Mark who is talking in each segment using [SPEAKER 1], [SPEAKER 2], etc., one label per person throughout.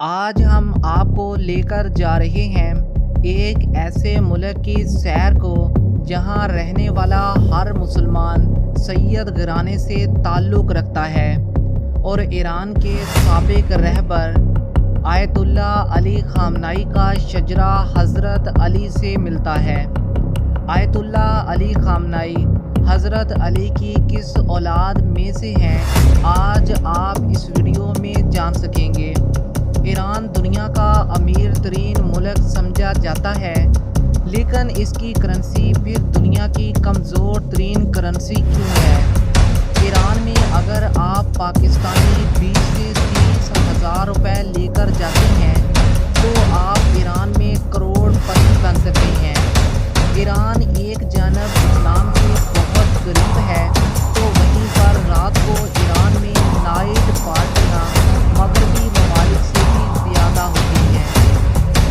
[SPEAKER 1] आज हम आपको लेकर जा रहे हैं एक ऐसे मुल्क की सैर को जहां रहने वाला हर मुसलमान सैयद घराने से ताल्लुक़ रखता है और ईरान के साबिक रहबर आयतुल्ला अली ख़ामनाई का शजरा हज़रत अली से मिलता है। आयतुल्ला अली ख़ामनाई हज़रत अली की किस औलाद में से हैं, आज आप इस वीडियो में जान सकेंगे। ईरान दुनिया का अमीर तरीन मुल्क समझा जाता है, लेकिन इसकी करेंसी फिर दुनिया की कमज़ोर तरीन करेंसी क्यों है? ईरान में अगर आप पाकिस्तानी 20 से 30 हज़ार रुपये लेकर जाते हैं तो आप ईरान में करोड़पति बन सकते हैं। ईरान एक जानब इस्लाम के बहुत करीब है तो वहीं पर रात को ईरान में नाइट पार्टियाँ मगरबी ममालिक से भी ज़्यादा होती हैं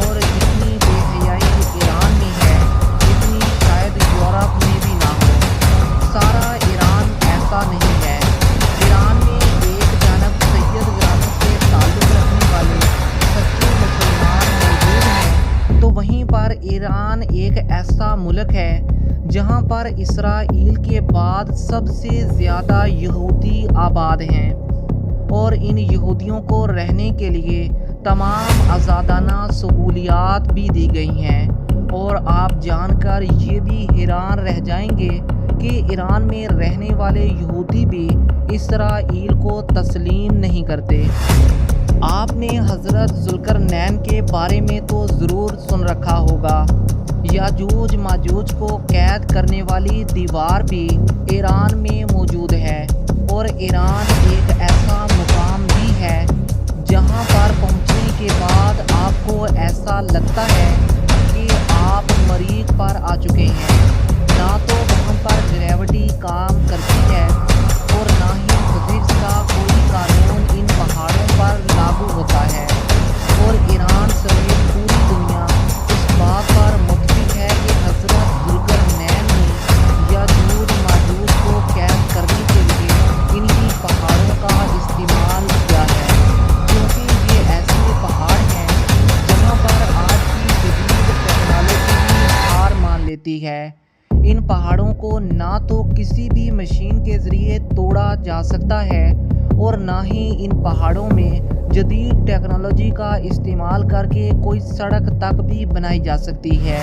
[SPEAKER 1] और जितनी बेहयाई ईरान में है इतनी शायद यूरोप में भी ना हो। सारा ईरान ऐसा नहीं है। ईरान में एक जानब सैयद घराने से ताल्लुक़ रखने वाले सच्चे मुसलमान मौजूद हैं तो वहीं पर ईरान एक ऐसा मुल्क है जहां पर इसराइल के बाद सबसे ज़्यादा यहूदी आबाद हैं और इन यहूदियों को रहने के लिए तमाम आज़ादाना सहूलियात भी दी गई हैं। और आप जानकर ये भी हैरान रह जाएंगे कि ईरान में रहने वाले यहूदी भी इसराइल को तस्लीम नहीं करते। आपने हज़रत ज़ुल्करनैन के बारे में तो ज़रूर सुन रखा होगा। याजूज माजूज को कैद करने वाली दीवार भी ईरान में मौजूद है और ईरान एक ऐसा मुकाम भी है जहां पर पहुंचने के बाद आपको ऐसा लगता है कि आप मरीख पर आ चुके हैं। ना तो वहां पर ग्रेविटी काम करती है और ना ही फिजिक्स का कोई कानून इन पहाड़ों पर लागू होता है और ईरान समेत पूरी दुनिया इस बात पर मुत्तफिक है कि हज़रत ज़ुल्करनैन ने याजूज माजूज को कैद करने के लिए इन्हीं पहाड़ों का इस्तेमाल किया है, क्योंकि ये ऐसे पहाड़ हैं जहाँ पर आज की जदीद टेक्नोलॉजी भी हार मान लेती है। इन पहाड़ों को ना तो किसी भी मशीन के ज़रिए तोड़ा जा सकता है और ना ही इन पहाड़ों में जदीद टेक्नोलॉजी का इस्तेमाल करके कोई सड़क तक भी बनाई जा सकती है।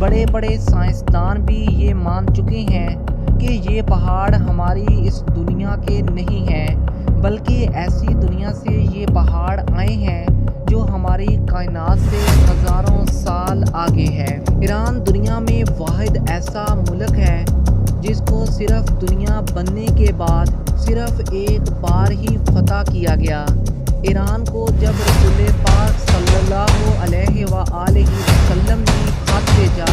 [SPEAKER 1] बड़े बड़े साइंसदान भी ये मान चुके हैं कि ये पहाड़ हमारी इस दुनिया के नहीं हैं, बल्कि ऐसी दुनिया से ये पहाड़ आए हैं जो हमारी कायनात से हज़ारों साल आगे है। ईरान दुनिया में वाहिद ऐसा मुल्क है जिसको सिर्फ दुनिया बनने के बाद सिर्फ एक बार ही फतह किया गया। ईरान को जब रसूल पाक सल्लल्लाहु अलैहि वसल्लम ने खत भेजा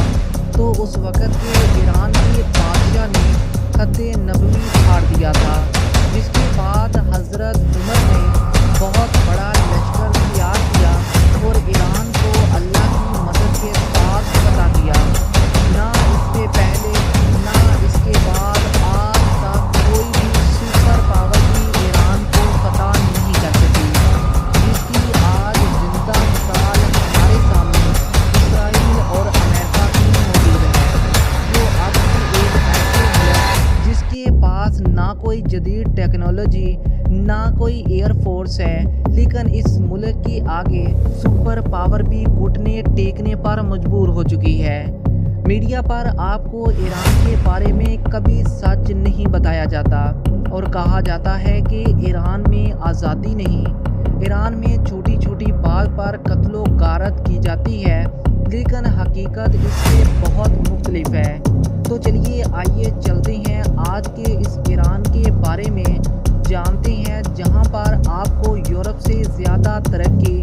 [SPEAKER 1] तो उस वक़्त के ईरान के बादशाह ने खत नबवी फाड़ दिया था, जिसके बाद हज़रत उमर ने बहुत बड़ा लश्कर तैयार किया और ईरान को अल्लाह की मदद के साथ फतह किया। ना इससे पहले ना इसके बाद आज तक कोई भी सुपर पावर भी ईरान को फतह नहीं कर सकी, जिसकी आज जिंदा मिसाल हमारे सामने इसराइल और अमेरिका की मौजूद है, जो अब भी एक ऐसे मुल्क जिसके पास ना कोई जदीद टेक्नोलॉजी ना कोई एयर फोर्स है, लेकिन इस मुल्क के आगे सुपर पावर भी घुटने टेकने पर मजबूर हो चुकी है। मीडिया पर आपको ईरान के बारे में कभी सच नहीं बताया जाता और कहा जाता है कि ईरान में आज़ादी नहीं, ईरान में छोटी छोटी बात पर कत्लो गारत की जाती है, लेकिन हकीकत इससे बहुत मुख्तलिफ है। तो चलिए आइए चलते हैं आज के इस ईरान के बारे में जानते हैं, जहां पर आपको यूरोप से ज़्यादा तरक्की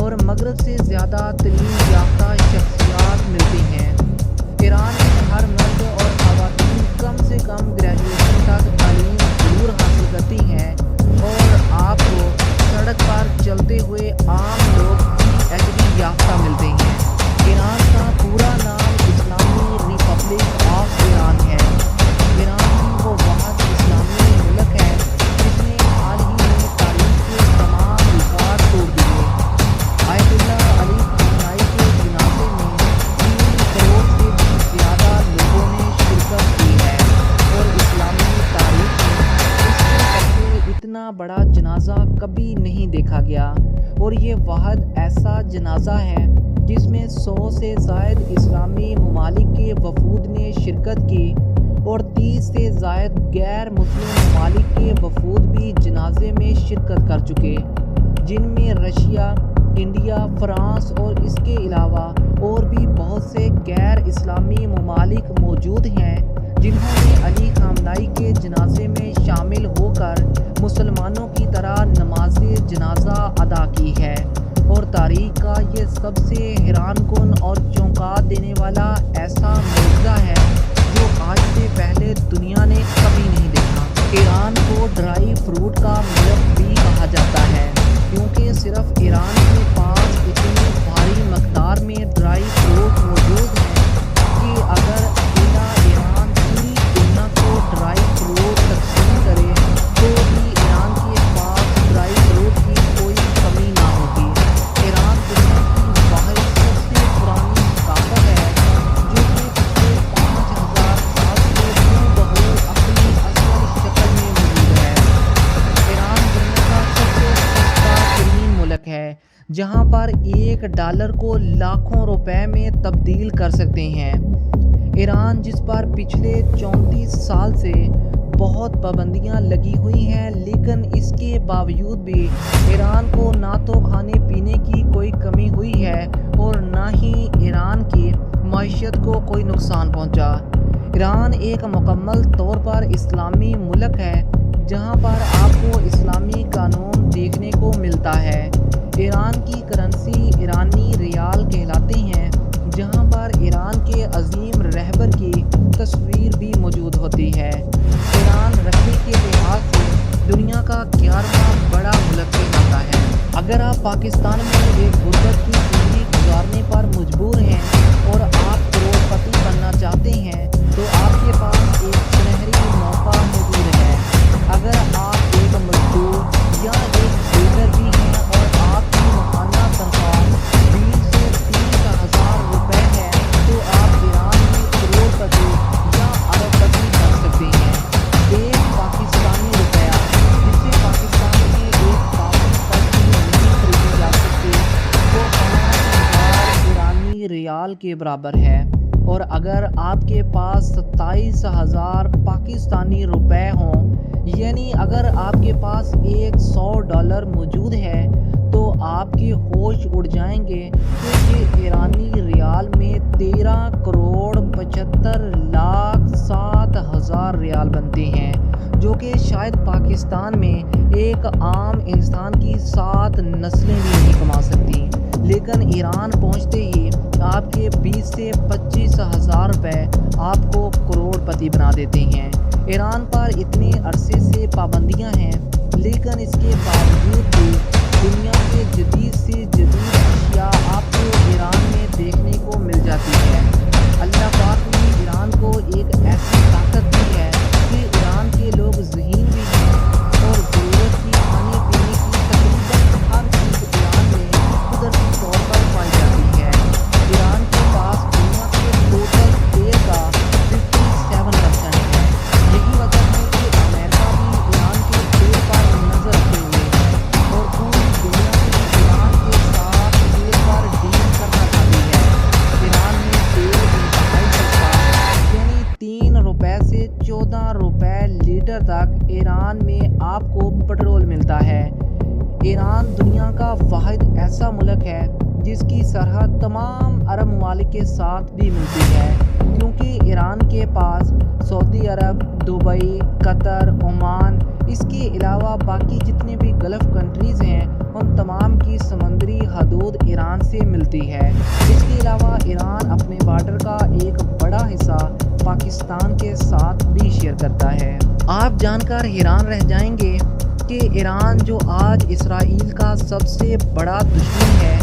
[SPEAKER 1] और मगरब से ज़्यादा तालीम याफ्ता शख्सियात मिलती हैं। ईरान में हर मर्द और ख़वातीन कम से कम ग्रेजुएशन तक तालीम ज़रूर हासिल करती हैं और आपको सड़क पर चलते हुए आम लोग PhD याफ्ता मिलते हैं। ईरान का पूरा नाम इस्लामी रिपब्लिक ऑफ ईरान है। ईरान ही वो वाहिद इस्लामी मुल्क है जिसने हाल ही में तारीख के तमाम रिकॉर्ड तोड़ दिए। کبھی نہیں دیکھا گیا، اور یہ واحد ایسا جنازہ ہے جس میں 100 سے زائد اسلامی ممالک کے وفود نے شرکت کی اور 30 سے زائد غیر مسلم ممالک کے وفود بھی جنازے میں شرکت کر چکے، جن میں رشیا، انڈیا، فرانس اور اس کے علاوہ اور بھی بہت سے غیر اسلامی ممالک موجود ہیں جنہوں نے علی خامنہئی کے جنازے میں شامل ہو کر مسلمانوں کی طرح نماز جنازہ ادا کی ہے، اور تاریخ کا یہ سب سے حیران کن اور چونکا دینے والا ایسا معجزہ ہے جو آج سے پہلے دنیا نے کبھی نہیں دیکھا۔ ایران کو ڈرائی فروٹ کا ملک بھی کہا جاتا ہے کیونکہ صرف ایران کے پاس اتنی بھاری مقدار میں ڈرائی فروٹ موجود ہیں کہ اگر اکیلا ایران پوری دنیا کو ڈرائی فروٹ تقسیم کرے تو بھی ایران کے پاس ڈرائی فروٹ کی کوئی کمی نہ ہوگی۔ ایران دنیا کی واحد سب سے پرانی ثقافت ہے جو کہ پچھلے 5000 سال سے ہو اپنی اصل شکل میں موجود ہے۔ ایران دنیا کا سب سے سستا ترین ملک ہے جہاں پر $1 کو لاکھوں روپے میں تبدیل کر سکتے ہیں۔ ایران جس پر پچھلے 34 سال سے بہت پابندیاں لگی ہوئی ہیں، لیکن اس کے باوجود بھی ایران کو نہ تو کھانے پینے کی کوئی کمی ہوئی ہے اور نہ ہی ایران کی معیشت کو کوئی نقصان پہنچا۔ ایران ایک مکمل طور پر اسلامی ملک ہے جہاں پر آپ کو اسلامی قانون دیکھنے کو ملتا ہے۔ ایران کی کرنسی ایرانی ریال کہلاتے ہیں، جہاں پر ایران کے عظیم رہبر کی تصویر بھی موجود ہوتی ہے۔ ایران رقبے کے لحاظ سے دنیا کا 11واں بڑا ملک کہلاتا ہے۔ اگر آپ پاکستان میں ایک غربت کی زندگی گزارنے پر مجبور ہیں اور آپ کروڑ پتی بننا چاہتے ہیں تو آپ کے پاس ایک سنہری موقع موجود ہے۔ اگر آپ ایک مزدور یا ایک بلڈر بھی ہیں اور آپ کی ماہانہ تنخواہ 20 سے 30 ہزار روپے ہے تو آپ ایران میں کروڑ پتی یا ارب پتی بن سکتے ہیں۔ ایک پاکستانی روپیہ جس سے پاکستان میں ایک کافی پیسے نہیں خریدی جا سکتی، وہ 5000 ایرانی ریال کے برابر ہے، اور اگر آپ کے پاس 27,000 پاکستانی روپے ہوں، یعنی اگر آپ کے پاس $100 موجود ہے تو آپ کے ہوش اڑ جائیں گے کہ یہ ایرانی ریال میں 13 کروڑ 75 لاکھ 7,000 ریال بنتے ہیں، جو کہ شاید پاکستان میں ایک عام انسان کی 7 نسلیں بھی نہیں کما سکتی، لیکن ایران پہنچتے ہی آپ کے 20 سے 25 ہزار روپے آپ کو کروڑ پتی بنا دیتے ہیں۔ ایران پر اتنے عرصے سے پابندیاں ہیں، لیکن اس کے باوجود بھی دنیا کے جدید سے جدید اشیاء آپ کو ایران میں دیکھنے کو مل جاتی ہے۔ اللہ پاک نے ایران کو ایک ایسی طاقت دی ہے کہ ایران کے لوگ ذہین بھی ہیں اور ضرورت کی کھانے پینے کی تقریباً ہر چیز ایران میں قدرتی طور پر پائی جاتی ہے۔ ایران کے پاس دنیا کے ٹوٹل تیل کا 57% ہے۔ یہی وجہ ہے کہ امریکہ بھی ایران کے تیل پر نظر رکھے ہوئے ہے اور پوری دنیا بھی ایران کے ساتھ تیل پر ڈیل کرنا چاہتی ہے۔ ایران میں تیل انتہائی سستا، یعنی 3 روپے سے 14 روپے لیٹر تک ایران میں آپ کو پٹرول ملتا ہے۔ ایران دنیا کا واحد ایسا ملک ہے جس کی سرحد تمام عرب ممالک کے ساتھ بھی ملتی ہے، کیونکہ ایران کے پاس سعودی عرب، دبئی، قطر، عمان، اس کے علاوہ باقی جتنے بھی گلف کنٹریز ہیں ان تمام کی سمندری حدود ایران سے ملتی ہے۔ اس کے علاوہ ایران اپنے بارڈر کا ایک بڑا حصہ پاکستان کے ساتھ بھی شیئر کرتا ہے۔ آپ جان کر حیران رہ جائیں گے کہ ایران جو آج اسرائیل کا سب سے بڑا دشمن ہے،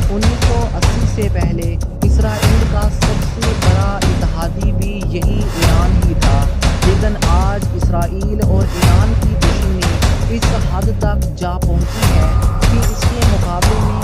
[SPEAKER 1] 1980 سے پہلے اسرائیل کا سب سے بڑا اتحادی بھی یہی ایران ہی تھا، لیکن آج اسرائیل اور ایران کی دشمنی اس حد تک جا پہنچی ہے کہ اس کے مقابلے میں